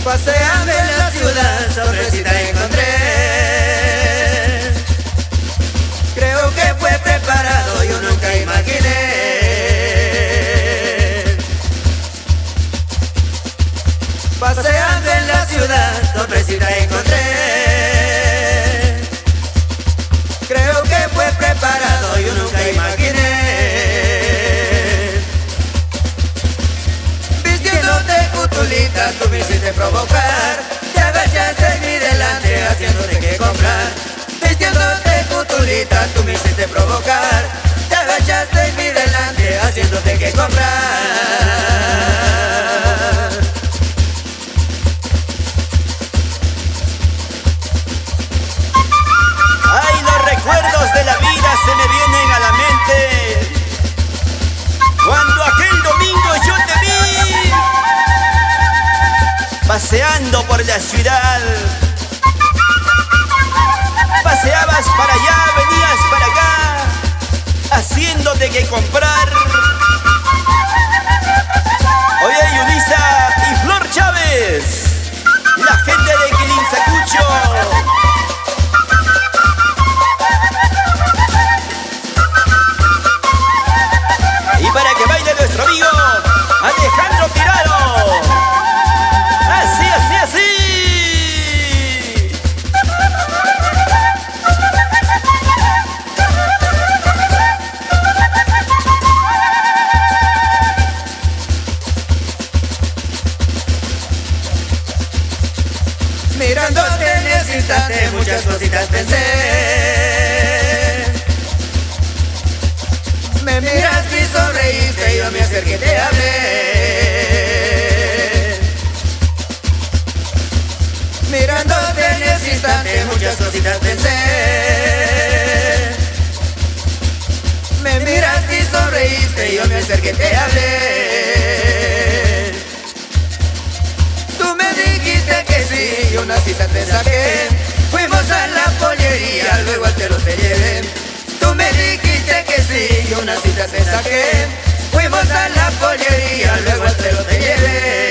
Paseando en la ciudad, sorpresita encontré. Creo que fue preparado, yo nunca imaginé. Paseando en la ciudad, sorpresita encontré. Creo que fue preparado, yo nunca imaginé. Vistiéndote cutulita, tú me hiciste provocar. Te agachaste en mi delante, haciéndote que comprar. Vistiéndote cutulita, tú me hiciste provocar. Te agachaste en mi delante, haciéndote que comprar. Ay, los recuerdos de la vida se me vienen a la mente. Cuando aquel domingo yo te vi paseando por la ciudad. Paseabas para allá, venías para acá, haciéndote que comprar. Oye, Yulisa y Flor Chávez, la gente de Quilinzacucho. Y para que baile nuestro amigo Alejandro Tirado. Así, así, así. Mirándote en ese instante, muchas cositas pensé. Me miraste y sonreíste, yo me acerqué y te hablé. Mirándote en ese instante, muchas cositas pensé. Me miraste y sonreíste, yo me acerqué y te hablé. Tú me dijiste que sí, y una cita te saqué. Fuimos a la pollería, luego al telo te llevé. Tú me dijiste que sí, y una cita te saqué. Fuimos a la pollería, luego al telo te llevé.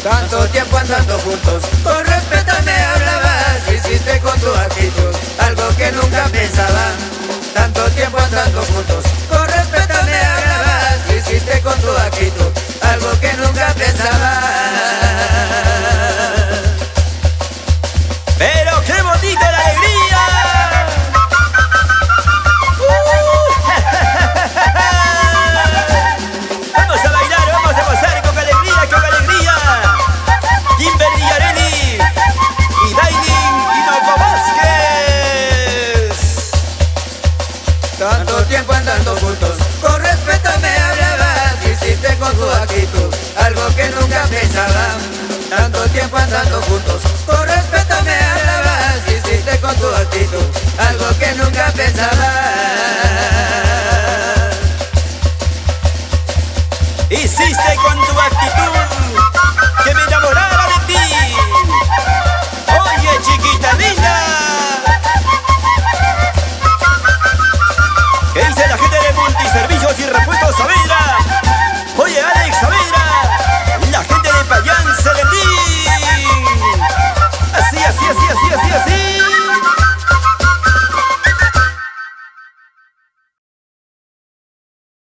Tanto tiempo andando juntos, con respeto me hablabas. Hiciste con tu actitud algo que nunca pensaba. Tanto tiempo andando juntos, con respeto me hablabas. Hiciste con tu actitud algo que nunca pensaba. Pero qué bonita la alegría. Vamos a bailar, vamos a gozar con alegría, con alegría. Kimberly Yareli y Dailin Tinoco Vázquez. Tanto tiempo andando juntos, con respeto me hablabas. Hiciste con tu actitud algo que nunca pensaba. Tanto tiempo andando juntos, con respeto me hablabas. Hiciste con tu actitud algo que nunca pensaba. Hiciste con tu actitud que me enamorara de ti.